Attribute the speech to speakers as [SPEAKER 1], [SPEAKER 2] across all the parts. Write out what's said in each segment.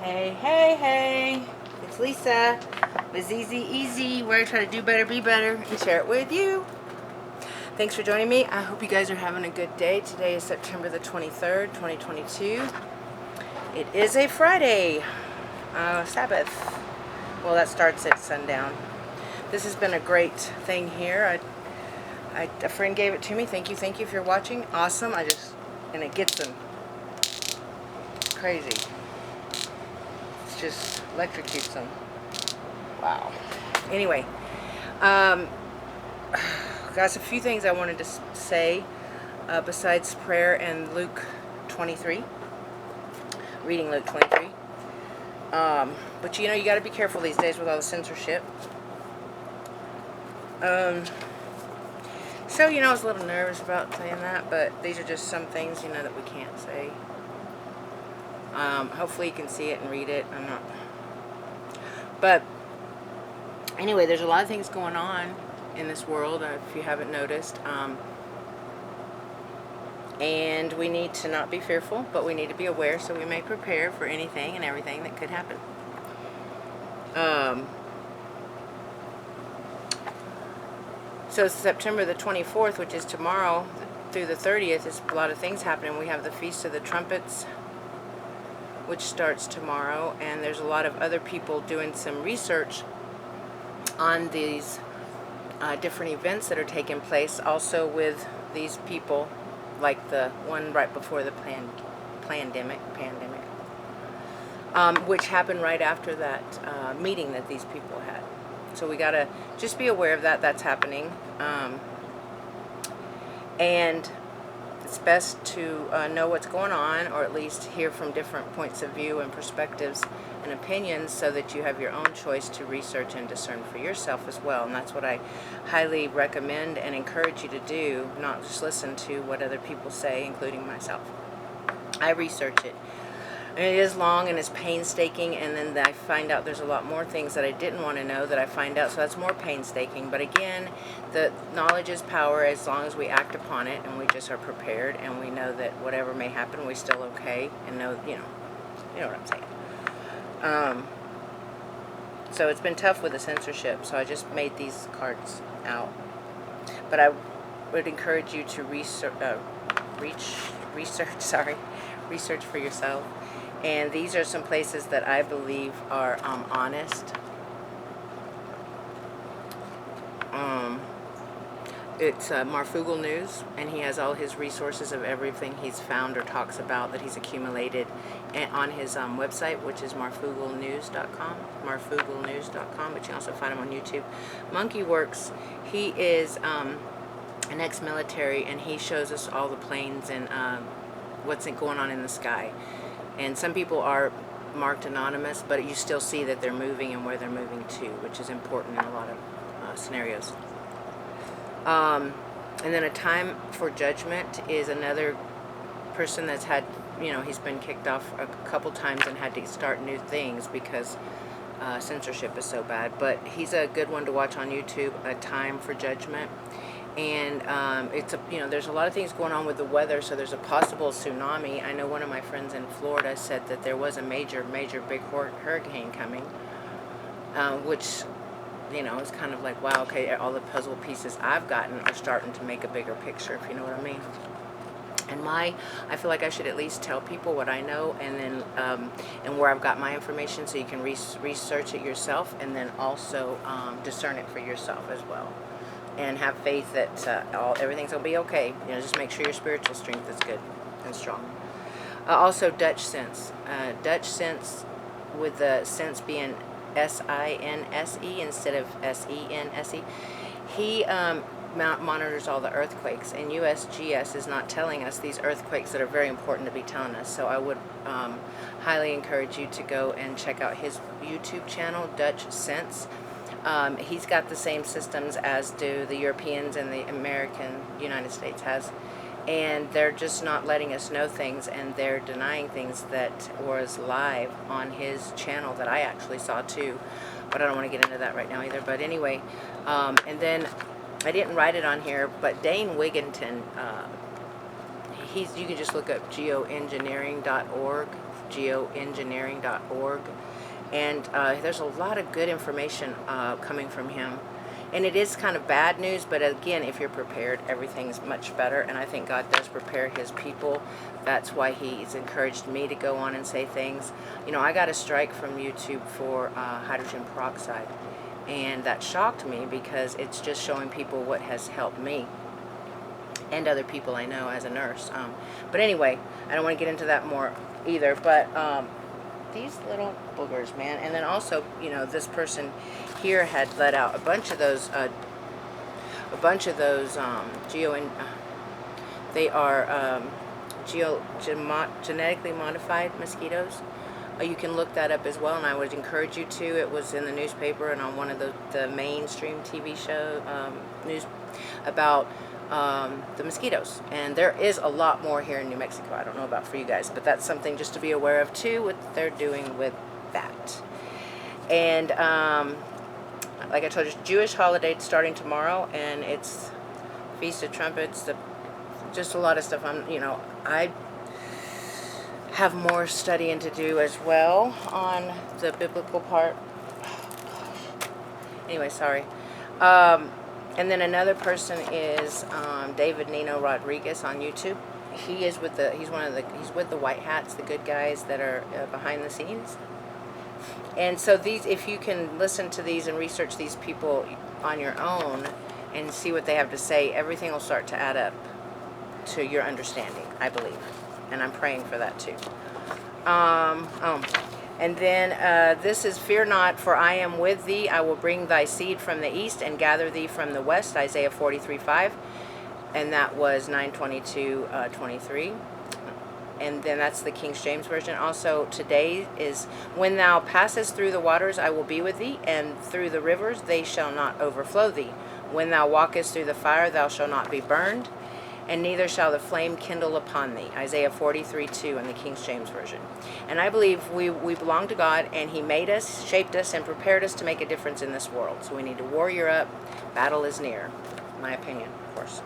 [SPEAKER 1] Hey, hey, hey. It's Lisa with ZZ Easy, where I try to do better, be better, and share it with you. Thanks for joining me. I hope you guys are having a good day. Today is September the 23rd, 2022. It is a Friday, Sabbath. Well, that starts at sundown. This has been a great thing here. A friend gave it to me. Thank you if you're watching. Awesome. And it gets them crazy. Just electrocutes them. Wow. Anyway, guys, a few things I wanted to say besides prayer and Luke 23, reading Luke 23. But you know, you got to be careful these days with all the censorship. So, you know, I was a little nervous about saying that, but these are just some things, you know, that we can't say. Hopefully you can see it and read it. I'm not. But anyway, there's a lot of things going on in this world, if you haven't noticed. And we need to not be fearful, but we need to be aware so we may prepare for anything and everything that could happen. So September the 24th, which is tomorrow, through the 30th, is a lot of things happening. We have the Feast of the Trumpets, which starts tomorrow, and there's a lot of other people doing some research on these different events that are taking place, also with these people, like the one right before the pandemic, which happened right after that meeting that these people had. So we gotta just be aware of that. That's happening, and it's best to know what's going on, or at least hear from different points of view and perspectives and opinions, so that you have your own choice to research and discern for yourself as well. And that's what I highly recommend and encourage you to do, not just listen to what other people say, including myself. I research it. And it is long and it's painstaking, and then I find out there's a lot more things that I didn't want to know that I find out, so that's more painstaking. But again, the knowledge is power as long as we act upon it, and we just are prepared, and we know that whatever may happen, we're still okay, and know, you know what I'm saying. So it's been tough with the censorship, so I just made these cards out. But I would encourage you to research for yourself. And these are some places that I believe are honest. It's Marfoogle News, and he has all his resources of everything he's found or talks about that he's accumulated on his website, which is marfooglenews.com, but you can also find him on YouTube. Monkey Works, he is an ex-military, and he shows us all the planes and what's going on in the sky. And some people are marked anonymous, but you still see that they're moving and where they're moving to, which is important in a lot of scenarios. And then A Time for Judgment is another person that's had, he's been kicked off a couple times and had to start new things because censorship is so bad. But he's a good one to watch on YouTube, A Time for Judgment. And there's a lot of things going on with the weather, so there's a possible tsunami. I know one of my friends in Florida said that there was a major big hurricane coming, which, is kind of like, wow, okay, all the puzzle pieces I've gotten are starting to make a bigger picture, if you know what I mean. And I feel like I should at least tell people what I know, and then and where I've got my information, so you can research it yourself, and then also discern it for yourself as well. And have faith that everything's going to be okay. Just make sure your spiritual strength is good and strong. Also, Dutch Sense. Dutch Sense, with the sense being S-I-N-S-E instead of S-E-N-S-E. He monitors all the earthquakes, and USGS is not telling us these earthquakes that are very important to be telling us. So I would highly encourage you to go and check out his YouTube channel, Dutch Sense. He's got the same systems as do the Europeans and the United States has, and they're just not letting us know things, and they're denying things that was live on his channel that I actually saw too, but I don't want to get into that right now either. But anyway, and then I didn't write it on here, but Dane Wigington, you can just look up geoengineering.org, geoengineering.org. And there's a lot of good information coming from him. And it is kind of bad news, but again, if you're prepared, everything's much better. And I think God does prepare his people. That's why he's encouraged me to go on and say things. You know, I got a strike from YouTube for hydrogen peroxide. And that shocked me because it's just showing people what has helped me and other people I know as a nurse. But anyway, I don't want to get into that more either. But these little boogers, man. And then also, you know, this person here had let out a bunch of those they are genetically modified mosquitoes. You can look that up as well, and I would encourage you to. It was in the newspaper and on one of the mainstream TV show news about the mosquitoes. And there is a lot more here in New Mexico. I don't know about for you guys, but that's something just to be aware of too, what they're doing with that. And like I told you, Jewish holiday starting tomorrow, and it's Feast of Trumpets, just a lot of stuff. I have more studying to do as well on the biblical part. Anyway, sorry. And then another person is David Nino Rodriguez on YouTube. He's with the white hats, the good guys that are behind the scenes. And so these, if you can listen to these and research these people on your own and see what they have to say, everything will start to add up to your understanding, I believe. And I'm praying for that too. And then this is, fear not, for I am with thee. I will bring thy seed from the east and gather thee from the west. Isaiah 43:5. And that was 9:22:23. And then that's the King James Version. Also, today is, when thou passest through the waters, I will be with thee, and through the rivers, they shall not overflow thee. When thou walkest through the fire, thou shalt not be burned, and neither shall the flame kindle upon thee. Isaiah 43:2 in the King James Version. And I believe we belong to God, and he made us, shaped us, and prepared us to make a difference in this world. So we need to warrior up. Battle is near. My opinion, of course.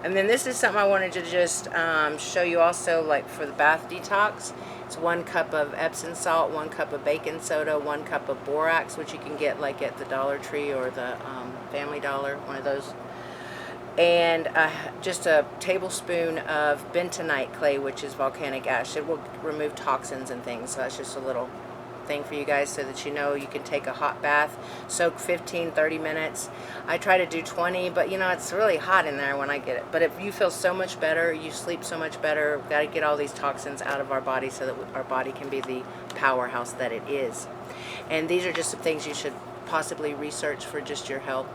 [SPEAKER 1] And then this is something I wanted to just show you also, like for the bath detox. It's 1 cup of Epsom salt, 1 cup of baking soda, 1 cup of borax, which you can get like at the Dollar Tree or the Family Dollar, one of those. And just a tablespoon of bentonite clay, which is volcanic ash. It will remove toxins and things. So that's just a little thing for you guys so that you know you can take a hot bath, soak 15-30 minutes. I try to do 20, but you know, it's really hot in there when I get it. But if you feel so much better, you sleep so much better. We've got to get all these toxins out of our body so that our body can be the powerhouse that it is. And these are just some things you should possibly research for just your health.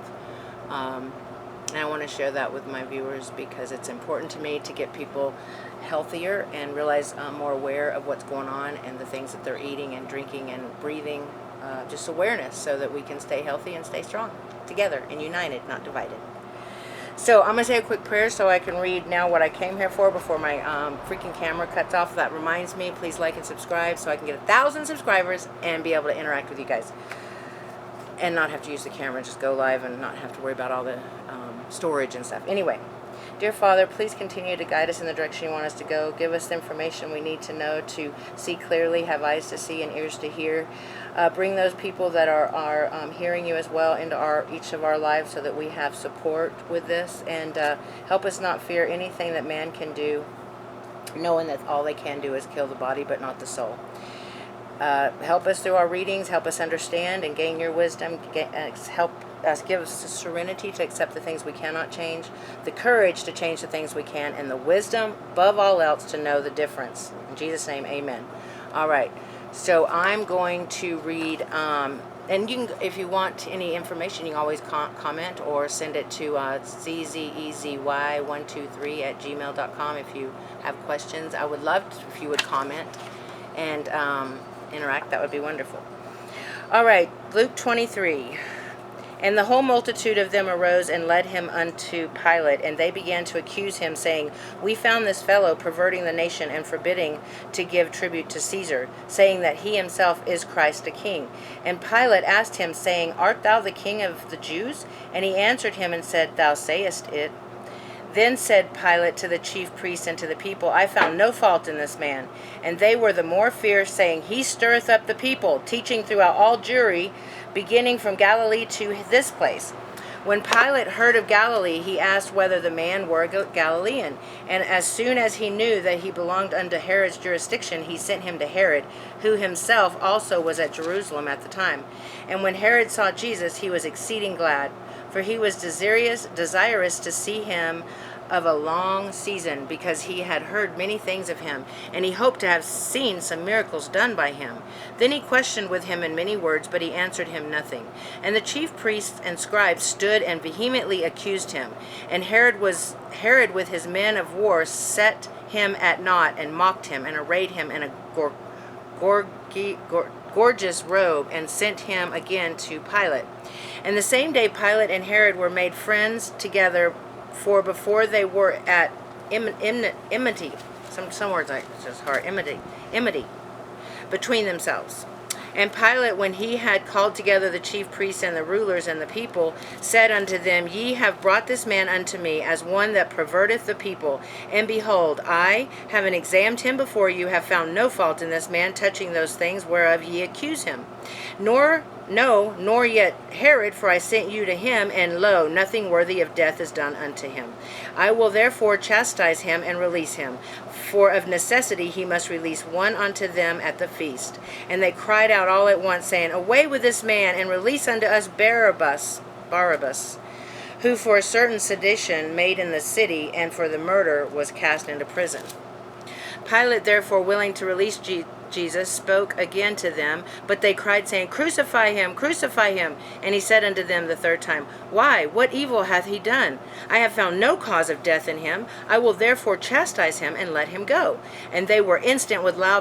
[SPEAKER 1] And I want to share that with my viewers because it's important to me to get people healthier and realize more aware of what's going on and the things that they're eating and drinking and breathing. Just awareness so that we can stay healthy and stay strong together and united, not divided. So I'm going to say a quick prayer so I can read now what I came here for before my freaking camera cuts off. That reminds me, please like and subscribe so I can get 1,000 subscribers and be able to interact with you guys. And not have to use the camera, just go live and not have to worry about all the storage and stuff. Anyway, dear Father, please continue to guide us in the direction you want us to go. Give us the information we need to know to see clearly, have eyes to see and ears to hear. Bring those people that are hearing you as well into each of our lives so that we have support with this. And help us not fear anything that man can do, knowing that all they can do is kill the body but not the soul. Help us through our readings, help us understand and gain your wisdom, help us, give us the serenity to accept the things we cannot change, the courage to change the things we can, and the wisdom, above all else, to know the difference. In Jesus' name, amen. All right, so I'm going to read, and you can, if you want any information, you can always comment or send it to czezy123@gmail.com if you have questions. I would love if you would comment and interact. That would be wonderful. All right, Luke 23. And the whole multitude of them arose and led him unto Pilate, and they began to accuse him, saying, We found this fellow perverting the nation and forbidding to give tribute to Caesar, saying that he himself is Christ the King. And Pilate asked him, saying, Art thou the King of the Jews? And he answered him and said, Thou sayest it. Then said Pilate to the chief priests and to the people, I found no fault in this man. And they were the more fierce, saying, He stirreth up the people, teaching throughout all Jewry, beginning from Galilee to this place. When Pilate heard of Galilee, he asked whether the man were a Galilean. And as soon as he knew that he belonged unto Herod's jurisdiction, he sent him to Herod, who himself also was at Jerusalem at the time. And when Herod saw Jesus, he was exceeding glad, for he was desirous to see him of a long season, because he had heard many things of him, and he hoped to have seen some miracles done by him. Then he questioned with him in many words, but he answered him nothing. And the chief priests and scribes stood and vehemently accused him. And Herod with his men of war set him at naught, and mocked him, and arrayed him in a gorgeous robe, and sent him again to Pilate. And the same day Pilate and Herod were made friends together, for before they were at enmity, some words like it's just hard, enmity between themselves. And Pilate, when he had called together the chief priests and the rulers and the people, said unto them, Ye have brought this man unto me as one that perverteth the people. And behold, I, having examined him before you, have found no fault in this man touching those things whereof ye accuse him. Nor yet Herod, for I sent you to him, and lo, nothing worthy of death is done unto him. I will therefore chastise him and release him, for of necessity he must release one unto them at the feast. And they cried out all at once, saying, Away with this man, and release unto us Barabbas, who for a certain sedition made in the city, and for the murder was cast into prison. Pilate, therefore, willing to release Jesus, spoke again to them, but they cried, saying, Crucify him, crucify him. And he said unto them the third time, Why, what evil hath he done? I have found no cause of death in him. I will therefore chastise him, and let him go. And they were instant with loud